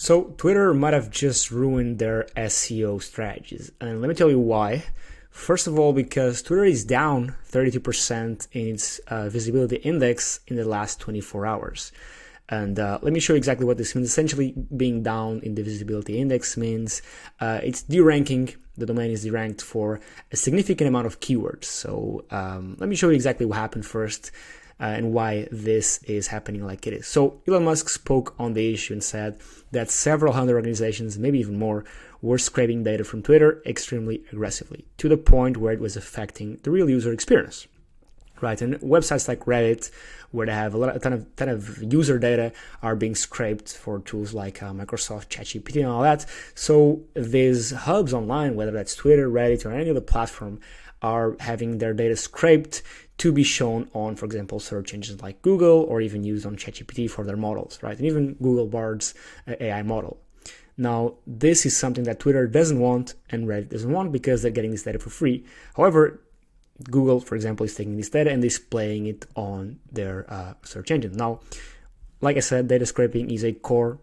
So Twitter might have just ruined their SEO strategies, and let me tell you why. First of all, because Twitter is down 32% in its visibility index in the last 24 hours. And let me show you exactly what this means. Essentially, being down in the visibility index means it's deranking. The domain is deranked for a significant amount of keywords. So let me show you exactly what happened first and why this is happening like it is. So Elon Musk spoke on the issue and said that several hundred organizations, maybe even more, were scraping data from Twitter extremely aggressively to the point where it was affecting the real user experience. Right, and websites like Reddit, where they have a ton of user data, are being scraped for tools like Microsoft ChatGPT and all that. So these hubs online, whether that's Twitter, Reddit, or any other platform, are having their data scraped to be shown on, for example, search engines like Google, or even used on ChatGPT for their models, right? And even Google Bard's AI model. Now, this is something that Twitter doesn't want and Reddit doesn't want because they're getting this data for free. However, Google, for example, is taking this data and displaying it on their search engine. Now, like I said, data scraping is core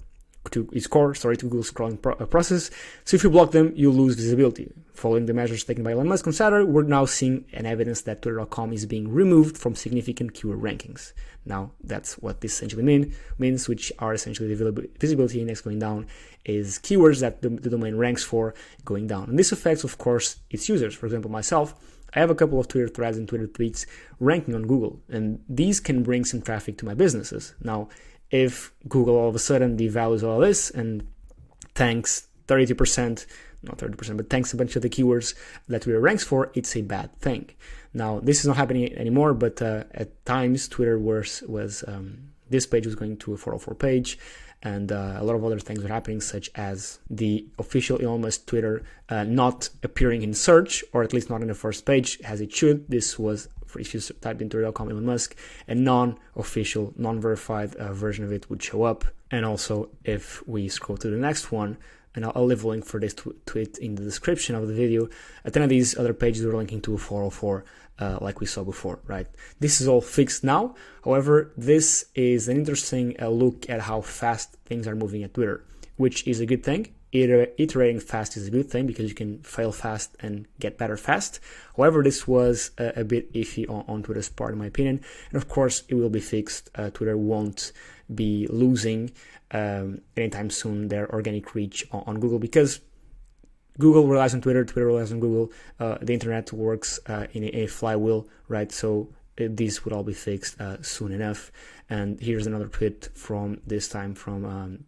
to Google's crawling process. So if you block them, you lose visibility. Following the measures taken by Elon Musk on Saturday, we're now seeing an evidence that Twitter.com is being removed from significant keyword rankings. Now, that's what this essentially means, which are essentially the visibility index going down, is keywords that the domain ranks for going down. And this affects, of course, its users. For example, myself, I have a couple of Twitter threads and Twitter tweets ranking on Google, and these can bring some traffic to my businesses. Now, if Google all of a sudden devalues all this and thanks 32%, not 30%, but thanks a bunch of the keywords that Twitter ranks for, it's a bad thing. Now, this is not happening anymore, but at times Twitter this page was going to a 404 page, and a lot of other things were happening, such as the official Elon Musk Twitter not appearing in search, or at least not in the first page as it should. This was, if you typed in Twitter.com Elon Musk, a non-official, non-verified version of it would show up. And also, if we scroll to the next one, and I'll leave a link for this tweet in the description of the video, at 10 of these other pages were linking to a 404, like we saw before, right? This is all fixed now. However, this is an interesting look at how fast things are moving at Twitter, which is a good thing. Iterating fast is a good thing because you can fail fast and get better fast. However, this was a bit iffy on Twitter's part, in my opinion. And of course, it will be fixed. Twitter won't be losing anytime soon their organic reach on Google, because Google relies on Twitter, Twitter relies on Google. The internet works in a flywheel, right? So these would all be fixed soon enough. And here's another tweet from this time from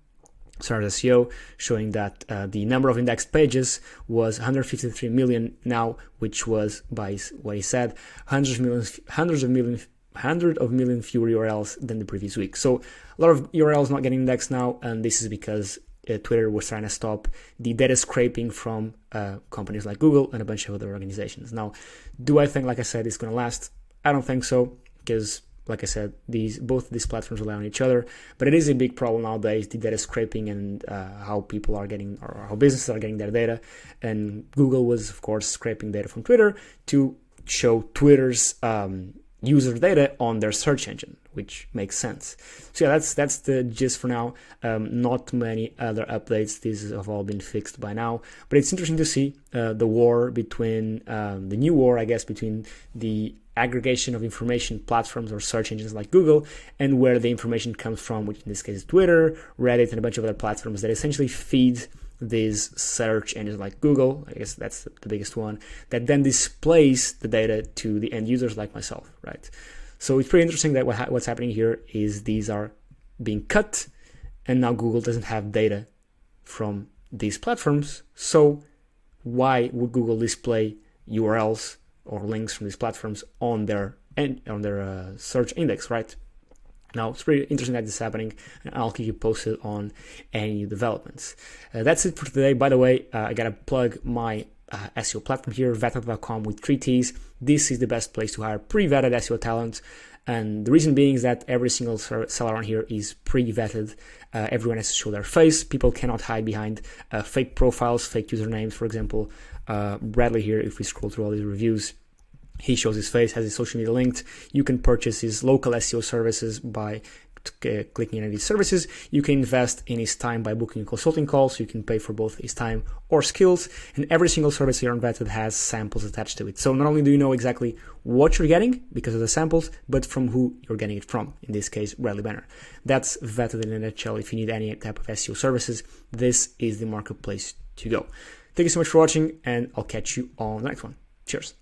Start SEO, showing that the number of indexed pages was 153 million now, which was, by what he said, hundreds of million fewer URLs than the previous week. So a lot of URLs not getting indexed now, and this is because Twitter was trying to stop the data scraping from companies like Google and a bunch of other organizations. Now, do I think, like I said, it's going to last? I don't think so, because like I said, both these platforms rely on each other, but it is a big problem nowadays, the data scraping and how people are getting, or how businesses are getting their data. And Google was, of course, scraping data from Twitter to show Twitter's user data on their search engine, which makes sense. So yeah, that's the gist for now. Not many other updates. These have all been fixed by now, but it's interesting to see the war between the new war, I guess, between the aggregation of information platforms or search engines like Google and where the information comes from, which in this case is Twitter, Reddit, and a bunch of other platforms that essentially feed these search engines like Google. I guess that's the biggest one, that then displays the data to the end users like myself, right? So it's pretty interesting that what's happening here is these are being cut, and now Google doesn't have data from these platforms. So why would Google display URLs or links from these platforms on their search index, right? Now, it's pretty interesting that this is happening, and I'll keep you posted on any new developments. That's it for today. By the way, I got to plug my SEO platform here, vetted.com with 3 T's. This is the best place to hire pre-vetted SEO talent. And the reason being is that every single seller on here is pre-vetted. Everyone has to show their face. People cannot hide behind fake profiles, fake usernames. For example, Bradley here, if we scroll through all his reviews, he shows his face, has his social media linked. You can purchase his local SEO services by clicking any of these services. You can invest in his time by booking a consulting call, so you can pay for both his time or skills. And every single service here on Vetted has samples attached to it. So not only do you know exactly what you're getting because of the samples, but from who you're getting it from. In this case, Bradley Banner. That's Vetted in a nutshell. If you need any type of SEO services, this is the marketplace to go. Thank you so much for watching, and I'll catch you on the next one. Cheers.